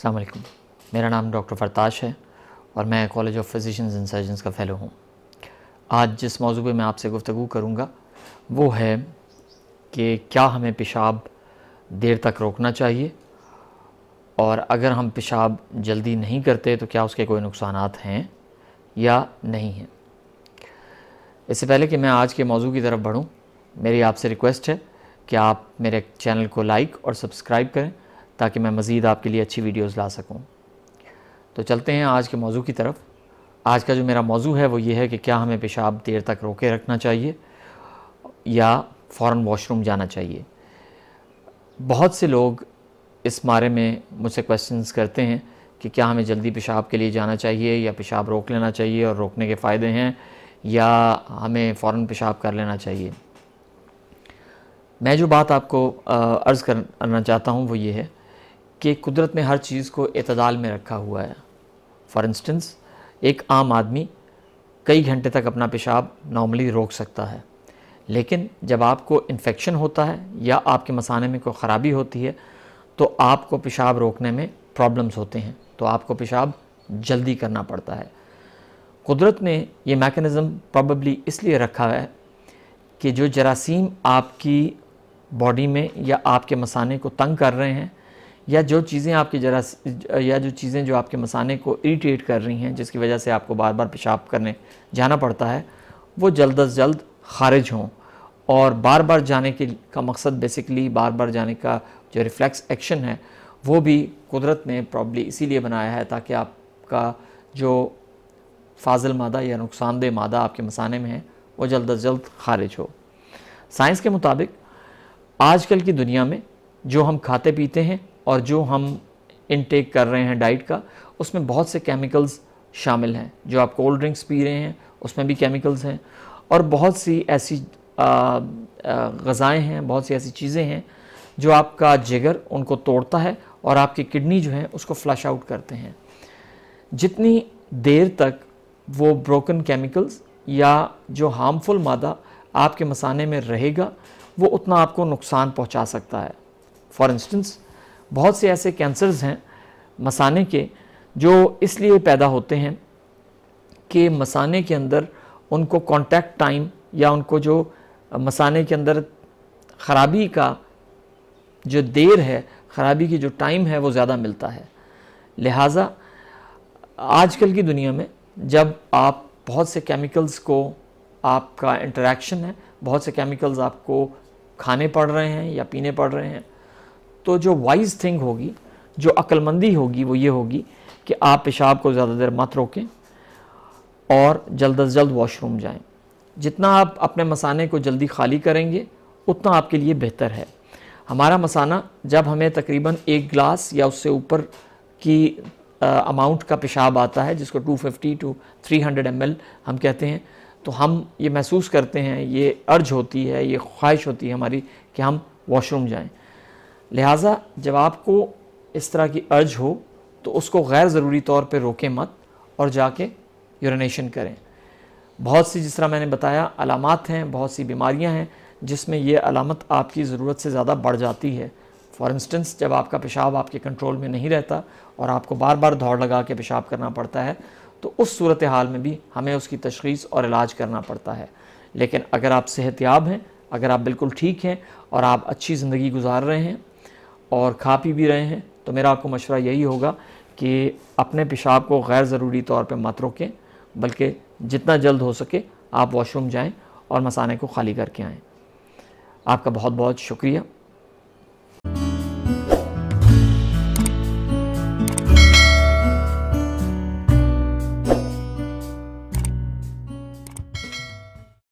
अस्सलाम वालेकुम। मेरा नाम डॉक्टर फरताश है और मैं college of physicians and surgeons का फ़ेलो हूँ। आज जिस मौजू पे मैं आपसे गुफ्तगू करूँगा वो है कि क्या हमें पेशाब देर तक रोकना चाहिए, और अगर हम पेशाब जल्दी नहीं करते तो क्या उसके कोई नुकसानात हैं या नहीं हैं। इससे पहले कि मैं आज के मौजू की तरफ बढ़ूँ, मेरी आपसे रिक्वेस्ट है कि आप मेरे चैनल को लाइक और सब्सक्राइब करें ताकि मैं मज़ीद आपके लिए अच्छी वीडियोज़ ला सकूँ। तो चलते हैं आज के मौजू की तरफ। आज का जो मेरा मौजू है वो ये है कि क्या हमें पेशाब देर तक रोके रखना चाहिए या फ़ौरन वॉशरूम जाना चाहिए। बहुत से लोग इस बारे में मुझसे क्वेश्चंस करते हैं कि क्या हमें जल्दी पेशाब के लिए जाना चाहिए या पेशाब रोक लेना चाहिए और रोकने के फ़ायदे हैं, या हमें फ़ौरन पेशाब कर लेना चाहिए। मैं जो बात आपको अर्ज़ करना चाहता हूँ वो ये है कि कुदरत ने हर चीज़ को एतदाल में रखा हुआ है। फॉर इंस्टेंस, एक आम आदमी कई घंटे तक अपना पेशाब नॉर्मली रोक सकता है, लेकिन जब आपको इन्फेक्शन होता है या आपके मसाने में कोई ख़राबी होती है तो आपको पेशाब रोकने में प्रॉब्लम्स होते हैं, तो आपको पेशाब जल्दी करना पड़ता है। कुदरत ने ये मैकेनिज़्म प्रॉबेबली इसलिए रखा है कि जो जरासीम आपकी बॉडी में या आपके मसाने को तंग कर रहे हैं, या जो चीज़ें जो आपके मसाने को इरिटेट कर रही हैं, जिसकी वजह से आपको बार बार पेशाब करने जाना पड़ता है, वो जल्द अज जल्द ख़ारिज हों। और बार बार जाने का मकसद बेसिकली बार बार जाने का जो रिफ्लेक्स एक्शन है वो भी कुदरत ने प्रॉब्ली इसीलिए बनाया है ताकि आपका जो फाजिल मादा या नुकसानदेह मादा आपके मसाने में है वो जल्द अज जल्द ख़ारिज हो। साइंस के मुताबिक आजकल की दुनिया में जो हम खाते पीते हैं और जो हम इनटेक कर रहे हैं डाइट का, उसमें बहुत से केमिकल्स शामिल हैं। जो आप कोल्ड ड्रिंक्स पी रहे हैं उसमें भी केमिकल्स हैं, और बहुत सी ऐसी ग़ज़ाएँ हैं, बहुत सी ऐसी चीज़ें हैं जो आपका जिगर उनको तोड़ता है और आपकी किडनी जो है उसको फ्लश आउट करते हैं। जितनी देर तक वो ब्रोकन केमिकल्स या जो हार्मफुल मादा आपके मसाने में रहेगा वो उतना आपको नुकसान पहुंचा सकता है। फॉर इंस्टेंस, बहुत से ऐसे कैंसर्स हैं मसाने के जो इसलिए पैदा होते हैं कि मसाने के अंदर उनको कॉन्टैक्ट टाइम या उनको जो मसाने के अंदर ख़राबी का जो देर है, ख़राबी की जो टाइम है वो ज़्यादा मिलता है। लिहाजा आजकल की दुनिया में जब आप बहुत से केमिकल्स को आपका इंटरेक्शन है, बहुत से केमिकल्स आपको खाने पड़ रहे हैं या पीने पड़ रहे हैं, तो जो वाइज थिंग होगी, जो अक्लमंदी होगी वो ये होगी कि आप पेशाब को ज़्यादा देर मत रोकें और जल्द अज जल्द वॉशरूम जाएं। जितना आप अपने मसाने को जल्दी खाली करेंगे उतना आपके लिए बेहतर है। हमारा मसाना जब हमें तकरीबन 1 गिलास या उससे ऊपर की अमाउंट का पेशाब आता है, जिसको 250 to 300 ml हम कहते हैं, तो हम ये महसूस करते हैं, ये अर्ज होती है, ये ख्वाहिश होती है हमारी कि हम वॉशरूम जाएं। लिहाजा जब आपको इस तरह की अर्ज हो तो उसको गैर ज़रूरी तौर पे रोकें मत और जाके यूरिनेशन करें। बहुत सी, जिस तरह मैंने बताया, अलामात हैं, बहुत सी बीमारियां हैं जिसमें ये अलामत आपकी ज़रूरत से ज़्यादा बढ़ जाती है। फॉर इंस्टेंस, जब आपका पेशाब आपके कंट्रोल में नहीं रहता और आपको बार बार दौड़ लगा के पेशाब करना पड़ता है, तो उस सूरत हाल में भी हमें उसकी तशख़ीस और इलाज करना पड़ता है। लेकिन अगर आप सेहतयाब हैं, अगर आप बिल्कुल ठीक हैं और आप अच्छी ज़िंदगी गुजार रहे हैं और खा पी भी रहे हैं, तो मेरा आपको मशवरा यही होगा कि अपने पेशाब को गैर ज़रूरी तौर पर मत रोकें, बल्कि जितना जल्द हो सके आप वॉशरूम जाएँ और मसाने को खाली करके आएँ। आपका बहुत बहुत शुक्रिया।